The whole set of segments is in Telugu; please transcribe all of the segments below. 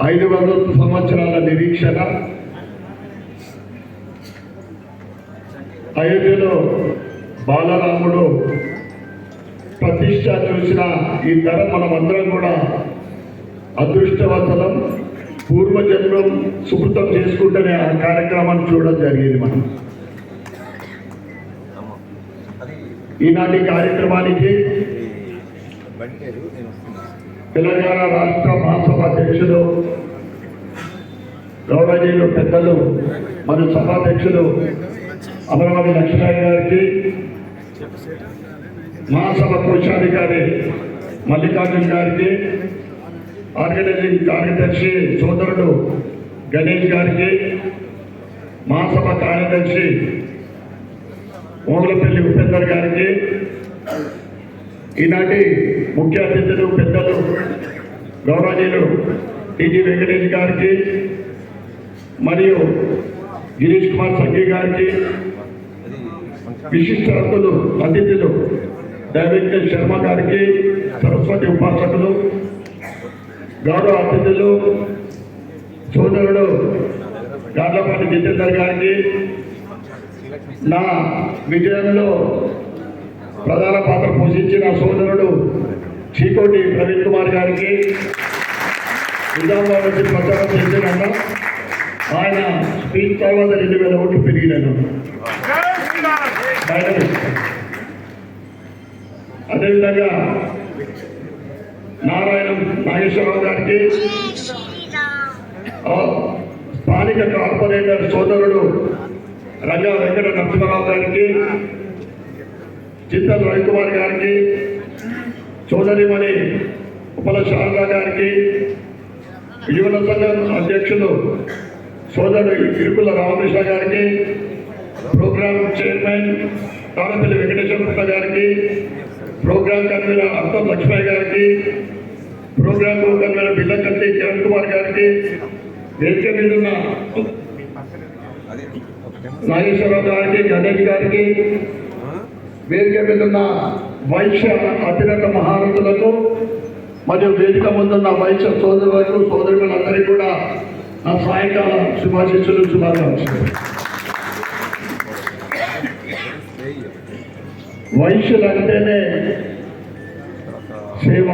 500 సంవత్సరాల నిరీక్షణ, అయోధ్యలో బాలరాముడు ప్రతిష్ట చూసిన ఈ తరం మనమందరం కూడా అదృష్టవంతులం, పూర్వజన్మం సుకృతం చేసుకుంటేనే ఆ కార్యక్రమాన్ని చూడడం జరిగింది. మనం ఈనాటి కార్యక్రమానికి తెలంగాణ రాష్ట్ర మహాసభ అధ్యక్షులు గౌరవనీయులు పెద్దలు మరియు సభాధ్యక్షులు అమరావతి లక్ష్మణ్ గారికి, మహాసభ కోశాధికారి మల్లికార్జున్ గారికి, ఆర్గనైజింగ్ కార్యదర్శి సోదరుడు గణేష్ గారికి, మహాసభ కార్యదర్శి మోగులపల్లి ఉపేందర్ గారికి, ఈనాటి ముఖ్య అతిథులు పెద్దలు గౌరవనీయులు టీజీ వెంకటేష్ గారికి మరియు గిరీష్ కుమార్ సంఘీ గారికి, విశిష్ట అతిథులు దైవజ్ఞ శర్మ గారికి, సరస్వతి ఉపాసకులు, గౌరవ అతిథులు సోదరుడు గార్లపాటి జితేందర్ గారికి, నా విజయంలో ప్రధాన పాత్ర పోషించిన సోదరుడు చీకోటి ప్రవీణ్ కుమార్ గారికి, నిజామాబాద్ నుంచి ప్రచారం చేసిన ఆయన స్పీచ్ తర్వాత 2000 ఓట్లు పెరిగినాను. అదేవిధంగా నాగేశ్వరరావు గారికి, స్థానిక కార్పొరేటర్ సోదరుడు రంగా వెంకట నరసింహారావు గారికి, చింతల రవికుమార్ గారికి, సోదరిమణి ఉపల శారదా గారికి, యువన సంఘం అధ్యక్షులు సోదరుడు ఇరుకుల రామకృష్ణ గారికి, ప్రోగ్రామ్ చైర్మన్ తాడపల్లి వెంకటేశ్వర గారికి, ప్రోగ్రామ్ కన్వీనర్ అర్థం లక్ష్మయ్య గారికి, ప్రోగ్రామ్ కన్వీనర్ బిల్లకత్తి కిరణ్ కుమార్ గారికి, వేదిక మీద ఉన్న నాగేశ్వరరావు గారికి, గణేష్ గారికి, వేదిక మీద ఉన్న వైశ్య అతిరథ మహారథులకు మరియు వేదిక ముందున్న వైశ్య సోదరులకు సోదరులందరికీ కూడా నా సాయంకాల శుభాశిస్సులు, శుభాకాంక్షలు. వైశ్యులంటేనే సేవ,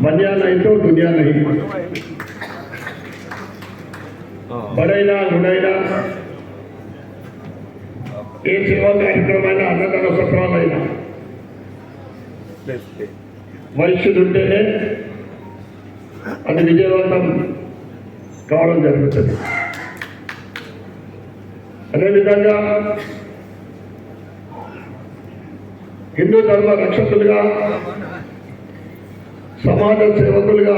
బన్యా నహీ తో దునియా నహీ, బడైనా గుడైనా ఏ సేవా కార్యక్రమైనా అన్నదాన సత్రాలైనా వైశ్యులుంటేనే అది విజయవంతం కావడం జరుగుతుంది. అదేవిధంగా హిందూ ధర్మ రక్షకులుగా, సమాజ సేవకులుగా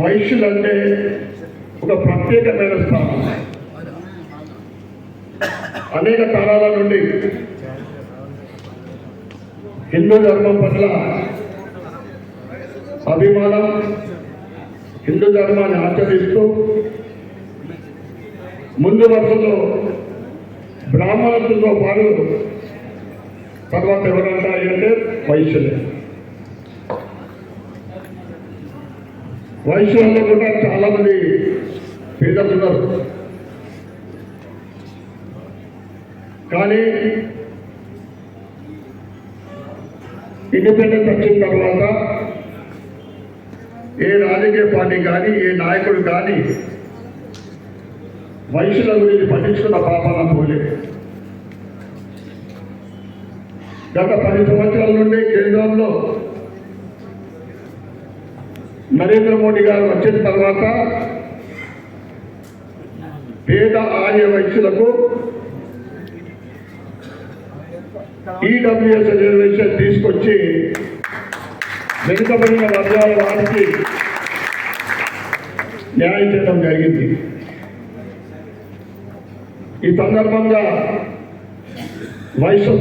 వైశ్యులంటే ఒక ప్రత్యేకమైన స్థానం. అనేక తరాల నుండి హిందూ ధర్మం పట్ల అభిమానం, హిందూ ధర్మాన్ని ఆచరిస్తూ ముందు వరుసలో బ్రాహ్మణులతో పాటు తర్వాత ఎవరంటారంటే వైశ్యులే. వైశ్యులలో కూడా చాలా మంది పేదలు ఉన్నారు. కానీ ఇండిపెండెన్స్ వచ్చిన తర్వాత ఏ రాజకీయ పార్టీ కానీ, ఏ నాయకుడు కానీ వైశ్యుల గురించి పట్టించుకున్న పాపాలను పోలేదు. గత 10 సంవత్సరాల నుండి కేంద్రంలో నరేంద్ర మోడీ గారు వచ్చిన తర్వాత పేద ఆర్య వైశ్యులకు ఈడబ్ల్యూఎస్ రిజర్వేషన్ తీసుకొచ్చి వెనుకబడిన వర్గాల వారికి న్యాయం చేయడం జరిగింది. ఈ సందర్భంగా వైశ్య